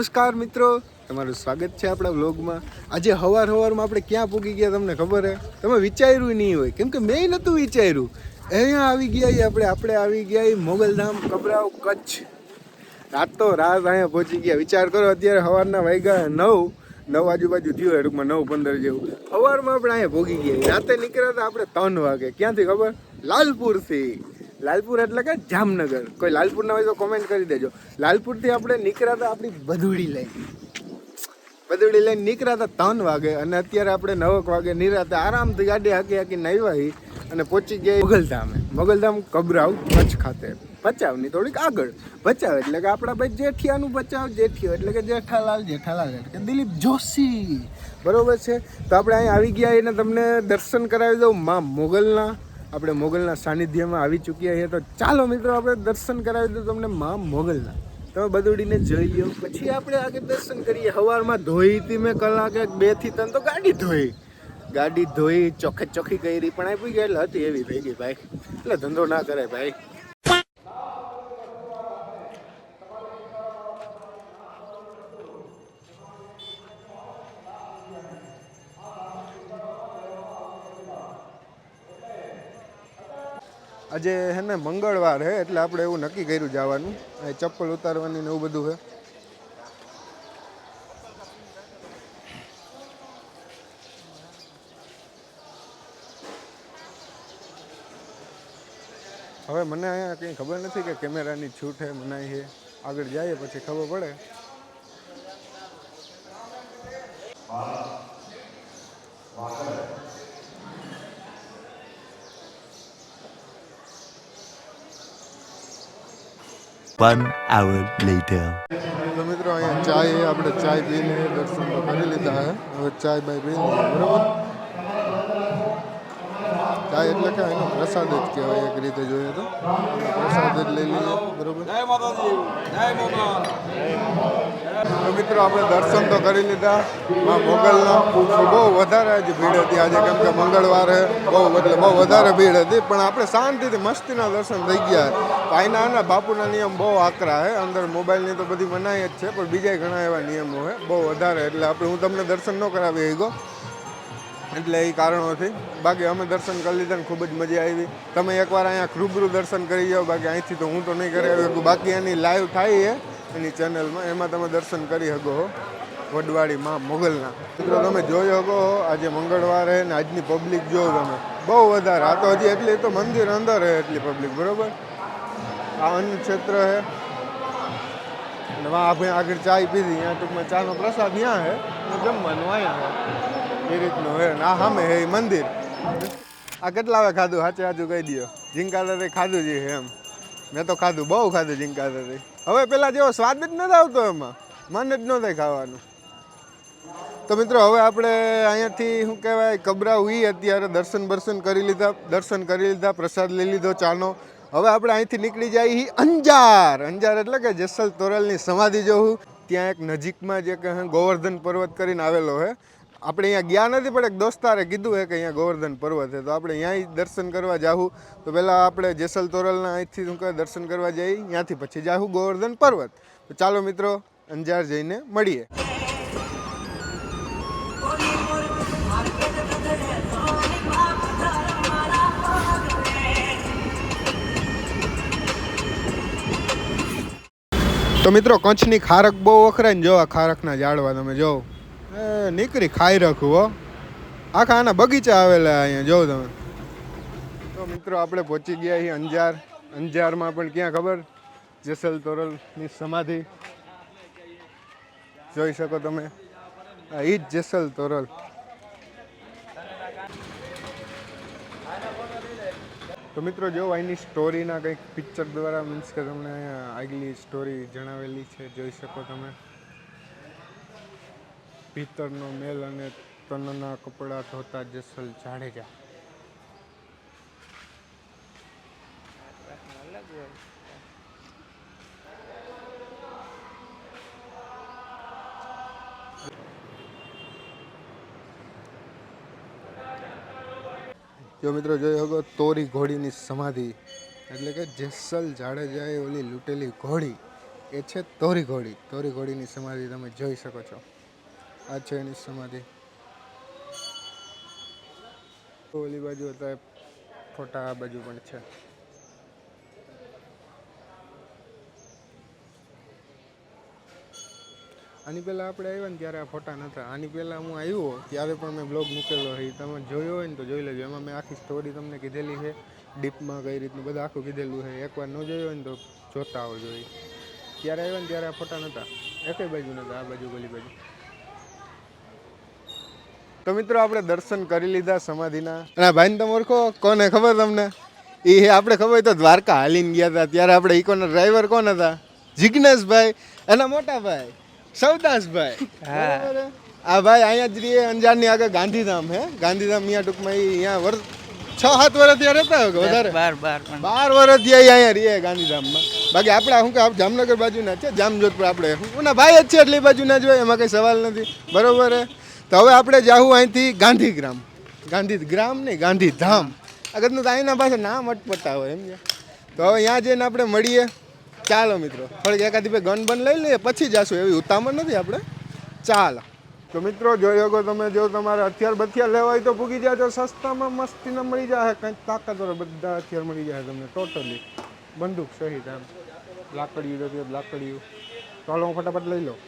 નમસ્કાર મિત્રો, તમારું સ્વાગત છે આપણા વ્લોગમાં. આજે સવારમાં આપણે ક્યાં પૂગી ગયા તમને ખબર હે? તમે વિચાર્યું નહીં હોય, કેમ કે મેં નહોતું વિચાર્યું. અહીંયા આવી ગયા આપણે આવી ગયા મોગલધામ કબરાવ કચ્છ. રાત અહીંયા પહોંચી ગયા. વિચાર કરો, અત્યારે સવારના વાગ્યા 9 આજુબાજુ થયું હોય, ટૂંકમાં 9:15 જેવું. સવારમાં આપણે અહીંયા પહોંચી ગયા. રાતે નીકળ્યા હતા આપણે 3 વાગે. ક્યાંથી ખબર? લાલપુરથી. લાલપુર એટલે કે જામનગર. કોઈ લાલપુરના હોય તો કોમેન્ટ કરી દેજો. લાલપુરથી આપણે નીકળ્યા હતા આપણી બદુડી લઈને નીકળ્યા હતા 3 વાગે, અને અત્યારે આપણે 9 વાગે નિરાતે આરામથી ગાડી હાકી નાહી અને પહોંચી ગયા મોગલધામ કબરાવ કચ્છ ખાતે. ભચાઉની થોડીક આગળ. ભચાઉ એટલે કે આપણા ભાઈ જેઠિયાનું ભચાઉ. જેઠિયો એટલે કે જેઠાલાલ એટલે કે દિલીપ જોશી, બરોબર છે. તો આપણે અહીં આવી ગયા એને તમને દર્શન કરાવી દઉં માં મોગલના. આપણે મોગલના સાનિધ્યમાં આવી ચૂક્યા છીએ. તો ચાલો મિત્રો, આપણે દર્શન કરાવી દઉં તમને માં મોગલના. તમે બદુડીને જોઈ લો, પછી આપણે આગળ દર્શન કરીએ. સવારમાં ધોઈ હતી મેં કલાકે 2 થી 3 તો ગાડી ધોઈ ચોખ્ખી કરી, પણ આપી ગયા એટલે હતી એવી થઈ ગઈ ભાઈ. એટલે ધંધો ના કરે ભાઈ. આજે હે ને મંગળવાર હે, એટલે આપણે એવું નક્કી કર્યું જવાનું. ચપ્પલ ઉતારવાની ને એવું બધું હે. હવે મને અહીંયા કંઈ ખબર નથી કે કેમેરાની છૂટ હે મનાઈ છે. આગળ જઈએ પછી ખબર પડે. One hour later. તો મિત્રો, અહીંયા ચાય આપણે ચાય પીને દર્શન તો કરી લીધા હે. હવે ચાય બાય પી લઈએ, બરાબર. ચાય એટલે કે એનો પ્રસાદ જ કહેવાય એક રીતે જોઈએ તો. પ્રસાદ જ લઈ લઈએ, બરાબર. તો મિત્રો, આપણે દર્શન તો કરી લીધા માં મોગલના. બહુ વધારે જ ભીડ હતી આજે, કેમ કે મંગળવારે બહુ વધારે ભીડ હતી. પણ આપણે શાંતિથી મસ્તીના દર્શન થઈ ગયા. આના બાપુના નિયમ બહુ આકરા છે. અંદર મોબાઈલની તો બધી મનાઈ જ છે, પણ બીજા ઘણા એવા નિયમો છે બહુ વધારે. એટલે હું તમને દર્શન ન કરાવી ગયો એટલે એ કારણોથી. બાકી અમે દર્શન કરી લીધા ને ખૂબ જ મજા આવી. તમે એકવાર અહીંયા રૂબરૂ દર્શન કરી જાઓ. બાકી અહીંથી તો હું તો નહીં કરાવી શકું. બાકી એની લાઈવ થાય છે એની ચેનલમાં, એમાં તમે દર્શન કરી શકો વડવાડી માં મોગલના. મિત્રો, તમે જોઈ શકો આજે મંગળવાર છે ને આજની પબ્લિક જોવો તમે, બહુ વધારે. આ તો હજી એટલી તો મંદિર અંદર છે એટલી પબ્લિક, બરાબર. આ અન્ન ક્ષેત્ર છે, અને આપણે આગળ ચાય પીધી. અહીંયા ટૂંકમાં ચાનો પ્રસાદ ત્યાં છે, જમવાનું અહીંયા છે, એ રીતનું છે. આ સામે છે એ મંદિર. આ કેટલા હવે ખાધું? સાચું કહી દો. ઝીંકા ખાધું છે એમ? મેં તો ખાધું, બહુ ખાધું ઝીંકા. હવે પેલા જેવો સ્વાદ જ નથી આવતો એમાં, મન જ ન થાય ખાવાનું. તો મિત્રો, હવે આપણે અહીંયાથી શું કહેવાય કબરાવ અત્યારે દર્શન કરી લીધા, પ્રસાદ લઈ લીધો ચાનો. હવે આપણે અહીંથી નીકળી જઈએ અંજાર એટલે કે જેસલ તોરલની સમાધિ જોવું. ત્યાં એક નજીકમાં જે કે ગોવર્ધન પર્વત કરીને આવેલો છે. આપણે અહીંયા ગયા નથી, પણ એક દોસ્તારે કીધું છે કે અહીંયા ગોવર્ધન પર્વત છે, તો આપણે અહીંયા દર્શન કરવા જાવું. તો પહેલાં આપણે જેસલ તોરલના અહીંથી શું કહે દર્શન કરવા જઈએ, ત્યાંથી પછી જાવું ગોવર્ધન પર્વત. તો ચાલો મિત્રો, અંજાર જઈને મળીએ. તો મિત્રો, કચ્છની ખારક બહુ વખરાય ને. જો આ ખારકના ઝાડવા તમે જો નીકળી ખાઈ રાખું હો. આખા આના બગીચા આવેલા અહીંયા જો તમે. તો મિત્રો, આપણે પહોંચી ગયા છીએ અંજાર. અંજારમાં પણ ક્યાં ખબર? જેસલ તોરલની સમાધિ જોઈ શકો તમે. આ ઈ જ જેસલ તોરલ. તો મિત્રો, જો અહીંની સ્ટોરીના કંઈક પિક્ચર દ્વારા મીન્સ કે તમને આગલી સ્ટોરી જણાવેલી છે, જોઈ શકો તમે. ભીતરનો મેલ અને તનના કપડાં ધોતા જેસલ જાડેજા. જો મિત્રો જોઈ શકો તોરી ઘોડીની સમાધિ, એટલે કે જેસલ જાડેજાએ ઓલી લૂંટેલી ઘોડી એ છે તોરી ઘોડીની સમાધિ તમે જોઈ શકો છો. આ છે એની સમાધિ. ઓલી બાજુ હતા ફોટા, આ બાજુ પણ છે. આની પહેલાં આપણે આવ્યા ને ત્યારે આ ફોટા નહોતા. આની પહેલાં હું આવ્યો ત્યારે પણ મેં બ્લોગ મૂકેલો છે. તમે જોયો હોય ને તો જોઈ લેજો. એમાં મેં આખી સ્ટોરી તમને કીધેલી છે, ડીપમાં કઈ રીતનું બધું આખું કીધેલું છે. એકવાર ન જોયો હોય ને તો જોતા આવો જોઈએ. ત્યારે આવ્યા ને ત્યારે આ ફોટા નહોતા, એકેય બાજુ નહોતા, આ બાજુ ગલી બાજુ. તો મિત્રો આપણે દર્શન કરી લીધા સમાધિના. અને ભાઈને તમે ઓળખો? કોને ખબર તમને? એ આપણે ખબર હોય તો દ્વારકા હાલીને ગયા હતા ત્યારે આપણે ઇકોના ડ્રાઈવર કોણ હતા? જિગ્નેશભાઈ, એના મોટા ભાઈ સવદાસભાઈ. આ ભાઈ અહીંયા જ રહીએ, અંજારની આગળ ગાંધીધામ હે. ગાંધીધામ અહીંયા ટૂંકમાં અહીંયા 6-7 વર્ષ ત્યાં રહેતા હોય વધારે, 12 વર્ષ ત્યાં અહીંયા રહીએ ગાંધીધામમાં. બાકી આપણે શું કે જામનગર બાજુના છે, જામજોધપુર. આપણે એના ભાઈ જ છે એટલી બાજુના જ હોય, એમાં કંઈ સવાલ નથી. બરોબર હે. તો હવે આપણે જાવું અહીંથી ગાંધીગ્રામ. ગાંધીગ્રામ નહીં, ગાંધીધામ. આગળનું તો અહીંના પાસે નામ અટપટા હોય એમ છે. તો હવે ત્યાં જઈને આપણે મળીએ. ચાલો મિત્રો, થોડીક એકાદી બે ગન બન લઈ લઈએ પછી જાશું. એવી ઉતામળ નથી આપણે. ચાલો. તો મિત્રો જોઈ શકો તમે, જો તમારે હથિયાર બથિયાર લેવા હોય તો પૂગી જાય તો સસ્તામાં મસ્તીના મળી જાય. કંઈક તાકાતવાળા બધા હથિયાર મળી જાય તમને ટોટલી, બંદૂક સહિત. આમ લાકડીયું લાકડીયું. ચાલો હું ફટાફટ લઈ લઉં.